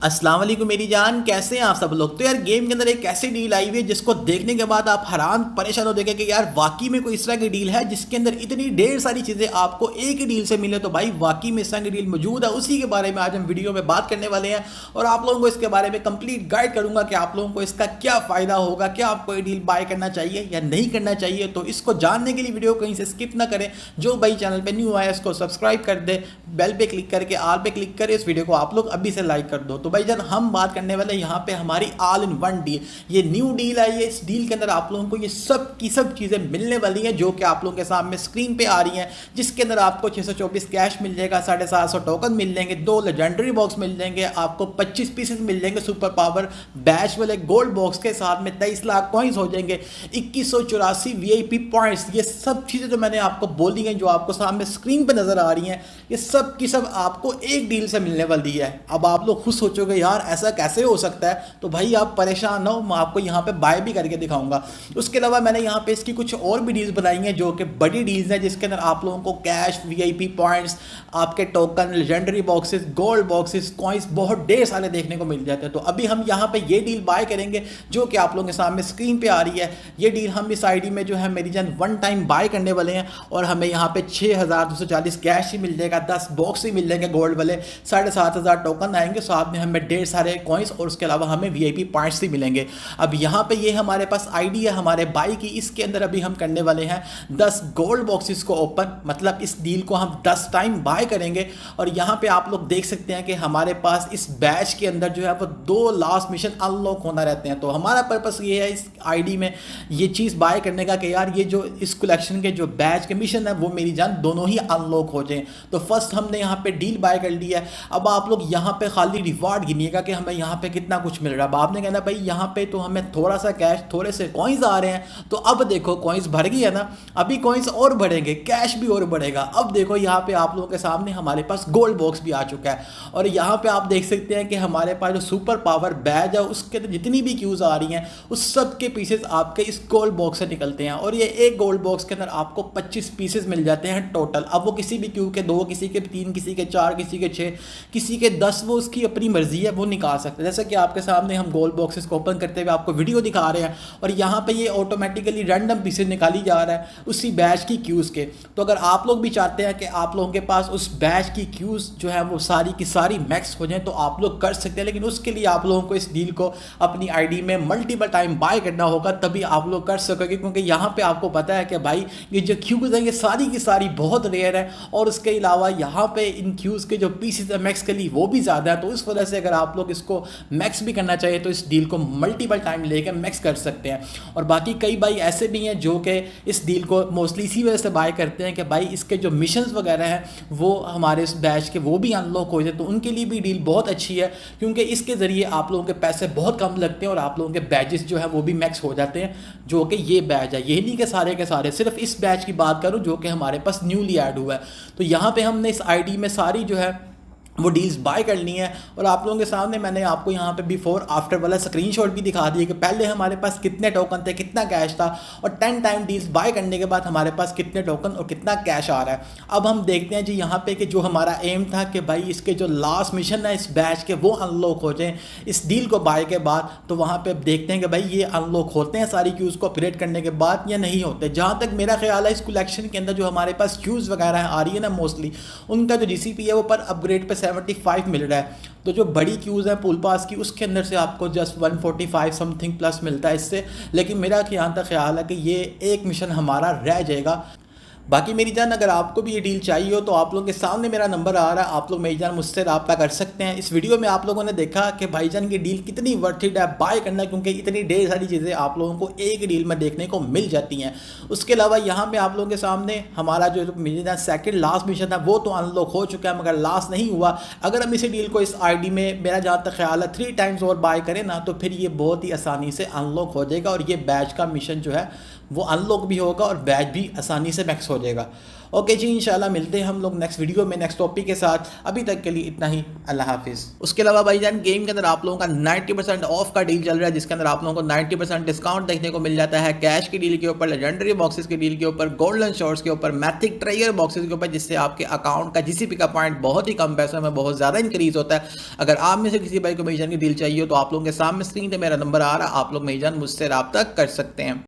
अस्सलाम वालेकुम मेरी जान, कैसे हैं आप सब लोग। तो यार गेम के अंदर एक ऐसी डील आई हुई है जिसको देखने के बाद आप हैरान परेशान हो देखें कि यार वाकई में कोई इस तरह की डील है जिसके अंदर इतनी ढेर सारी चीज़ें आपको एक ही डील से मिले। तो भाई वाकई में इस तरह की डील मौजूद है, उसी के बारे में आज हम वीडियो में बात करने वाले हैं और आप लोगों को इसके बारे में कंप्लीट गाइड करूंगा कि आप लोगों को इसका क्या फ़ायदा होगा, क्या आपको ये डील बाय करना चाहिए या नहीं करना चाहिए। तो इसको जानने के लिए वीडियो कहीं से स्किप ना करें। जो भाई चैनल पर न्यू आया इसको सब्सक्राइब कर दे, बेल पे क्लिक करके आल पे क्लिक करें, इस वीडियो को आप लोग अभी से लाइक कर दो। तो भाई जान हम बात करने वाले यहाँ पे हमारी ऑल इन वन डील, ये न्यू डील आई है। इस डील के अंदर आप लोगों को ये सब की सब चीज़ें मिलने वाली हैं जो कि आप लोगों के सामने स्क्रीन पे आ रही हैं, जिसके अंदर आपको 624 कैश मिल जाएगा, 750 टोकन मिल जाएंगे, 2 लेजेंडरी बॉक्स मिल जाएंगे, आपको 25 पीसेस मिल जाएंगे सुपर पावर बैच वाले गोल्ड बॉक्स के साथ में, 23 लाख कॉइन्स हो जाएंगे, 2184 वीआईपी पॉइंट्स। ये सब चीज़ें जो मैंने आपको बोली हैं, जो आपको सामने स्क्रीन पर नजर आ रही हैं, ये सब की सब आपको एक डील से मिलने वाली है। अब आप लोग खुद सोचोगे यार ऐसा कैसे हो सकता है, तो भाई आप परेशान ना हो, मैं आपको यहाँ पे बाय भी करके दिखाऊंगा। उसके अलावा मैंने यहाँ पे इसकी कुछ और भी डील्स बनाई हैं जो कि बड़ी डील्स हैं, जिसके अंदर आप लोगों को कैश, वीआईपी पॉइंट्स, आपके token, legendary boxes, gold boxes, coins बहुत ढेर सारे देखने को मिल जाते हैं। तो अभी हम यहाँ पे ये डील बाय करेंगे जो कि आप लोगों के सामने स्क्रीन पे आ रही है। ये डील हम इस आईडी में जो है मेरी जान वन टाइम बाय करने वाले हैं और हमें यहाँ पे 6240 कैश ही मिल जाएगा, 10 बॉक्स ही मिल जाएंगे गोल्ड वाले, 7500 टोकन आएंगे, साथ में हमें ढेर सारे कॉइन्स और उसके अलावा हमें वीआईपी पॉइंट्स ही मिलेंगे। अब यहाँ पे ये हमारे पास आईडी है हमारे बाई की, इसके अंदर अभी हम करने वाले हैं 10 गोल्ड बॉक्सेस को ओपन, मतलब इस डील को हम 10 टाइम बाय करेंगे। और यहाँ पे आप लोग देख सकते हैं कि हमारे पास इस बैच के अंदर जो है वो 2 लास्ट मिशन अनलॉक होना रहते हैं। तो हमारा पर्पस ये है इस आईडी में ये चीज़ बाय करने का कि यार ये जो इस कलेक्शन के जो बैच के मिशन है वो मेरी जान दोनों ही अनलॉक हो जाएं। तो फर्स्ट हमने यहाँ पे डील बाय कर ली है। अब आप लोग यहाँ पे खाली रिवार्ड गिनिएगा कि हमें यहाँ पे कितना कुछ मिल रहा है। अब आपने कहना भाई यहाँ पे तो हमें थोड़ा सा कैश, थोड़े से कॉइन्स आ रहे हैं, तो अब देखो कॉइन्स भर गई है ना, अभी कॉइन्स और बढ़ेंगे, कैश भी और बढ़ेगा। अब देखो यहाँ पे आप लोगों के सामने हमारे पास गोल्ड बॉक्स भी आ चुका है और यहाँ पे आप देख सकते हैं कि हमारे पास जो सुपर पावर बैज है उसके अंदर जितनी भी क्यूज आ रही हैं उस सब के पीसेस आपके इस गोल्ड बॉक्स से निकलते हैं और ये एक गोल्ड बॉक्स के अंदर आपको 25 पीसेस मिल जाते हैं टोटल। अब वो किसी भी क्यू के 2, किसी के 3, किसी के 4, किसी के 6, किसी के 10, वो उसकी अपनी मर्जी है, वो निकाल सकते हैं। जैसे कि आपके सामने हम गोल्ड बॉक्सेस को ओपन करते हुए आपको वीडियो दिखा रहे हैं और यहाँ पे ये ऑटोमेटिकली रैंडम पीसेस निकाली जा रहा है उसी बैच की क्यूज़ के। तो अगर आप लोग भी चाहते हैं कि आप लोगों के पास उस बैच की क्यूज़ जो है वो सारी की सारी मैक्स हो जाए तो आप लोग कर सकते हैं, लेकिन उसके लिए आप लोगों को इस डील को अपनी आईडी में मल्टीपल टाइम बाय करना होगा, तभी आप लोग कर सकोगे। क्योंकि यहाँ पे आपको पता है कि भाई ये जो क्यूज़ हैं ये सारी की सारी बहुत रेयर है और उसके अलावा यहाँ पे इन क्यूज़ के जो पीसेस है मैक्स के लिए वो भी ज़्यादा है। तो इस वजह से अगर आप लोग इसको मैक्स भी करना चाहिए तो इस डील को मल्टीपल टाइम लेकर मैक्स कर सकते हैं। और बाकी कई भाई ऐसे भी हैं जो कि इस डील को मोस्टली इसी वजह से बाय करते हैं कि भाई इसके जो मिशंस वगैरह हैं वो हमारे इस बैच के वो भी अनलॉक हो जाए, तो उनके लिए भी डील बहुत अच्छी है क्योंकि इसके ज़रिए आप लोगों के पैसे बहुत कम लगते हैं और आप लोगों के बैजेस जो है वो भी मैक्स हो जाते हैं, जो कि ये बैच है। ये नहीं कि सारे के सारे, सिर्फ इस बैच की बात करूँ जो कि हमारे पास न्यूली ऐड हुआ है। तो यहाँ पर हमने इस आई डी में सारी जो है वो डील्स बाय करनी है और आप लोगों के सामने मैंने आपको यहाँ पे बिफोर आफ्टर वाला स्क्रीनशॉट भी दिखा दिया कि पहले हमारे पास कितने टोकन थे, कितना कैश था और 10 टाइम डील्स बाय करने के बाद हमारे पास कितने टोकन और कितना कैश आ रहा है। अब हम देखते हैं जी यहाँ पे कि जो हमारा एम था कि भाई इसके जो लास्ट मिशन है इस बैच के वो अनलॉक हो जाए इस डील को बाय के बाद। तो वहाँ पर देखते हैं कि भाई ये अनलॉक होते हैं सारी क्यूज़ को अपग्रेड करने के बाद या नहीं होते। जहाँ तक मेरा ख्याल है इस कलेक्शन के अंदर जो हमारे पास क्यूज़ वगैरह आ रही है ना मोस्टली उनका जो जीसीपी है वो पर अपग्रेड पर 75 मिल रहा है। तो जो बड़ी क्यूज़ है पुल पास की उसके अंदर से आपको जस्ट 145 समथिंग प्लस मिलता है इससे। लेकिन मेरा यहाँ तक ख्याल है कि ये एक मिशन हमारा रह जाएगा। बाकी मेरी जान अगर आपको भी ये डील चाहिए हो तो आप लोगों के सामने मेरा नंबर आ रहा है, आप लोग मेरी जान मुझसे रब्ता कर सकते हैं। इस वीडियो में आप लोगों ने देखा कि भाईजान की डील कितनी वर्थ इट है बाय करना, क्योंकि इतनी ढेर सारी चीज़ें आप लोगों को एक डील में देखने को मिल जाती हैं। उसके अलावा यहाँ पे आप लोगों के सामने हमारा जो मेरी जान सेकेंड लास्ट मिशन था वो तो अनलॉक हो चुका है मगर लास्ट नहीं हुआ। अगर हम इसी डील को इस आई में मेरा जहाँ तक ख्याल है 3 टाइम्स और बाय करें ना तो फिर ये बहुत ही आसानी से अनलॉक हो जाएगा और ये बैच का मिशन जो है वो अनलॉक भी होगा और बैच भी आसानी से मैक्स हो जाएगा। ओके जी, इंशाल्लाह मिलते हैं हम लोग नेक्स्ट वीडियो में नेक्स्ट टॉपिक के साथ। अभी तक के लिए इतना ही, अल्लाह हाफिज़। उसके अलावा भाईजान गेम के अंदर आप लोगों का 90% ऑफ का डील चल रहा है, जिसके अंदर आप लोगों को 90% डिस्काउंट देखने को मिल जाता है कैश की डील के ऊपर, लेजेंडरी बॉक्सेस की डील के ऊपर, गोल्डन शॉर्ट्स के ऊपर, मैथिक ट्रेयर बॉक्सेस के ऊपर, जिससे आपके अकाउंट का जीसीपी का पॉइंट बहुत ही कम पैसों में बहुत ज़्यादा इंक्रीज होता है। अगर आप में से किसी भाई को भाईजान की डील चाहिए तो आप लोगों के सामने स्क्रीन पर मेरा नंबर आ रहा है, आप लोग भाईजान मुझसे रब्ता कर सकते हैं।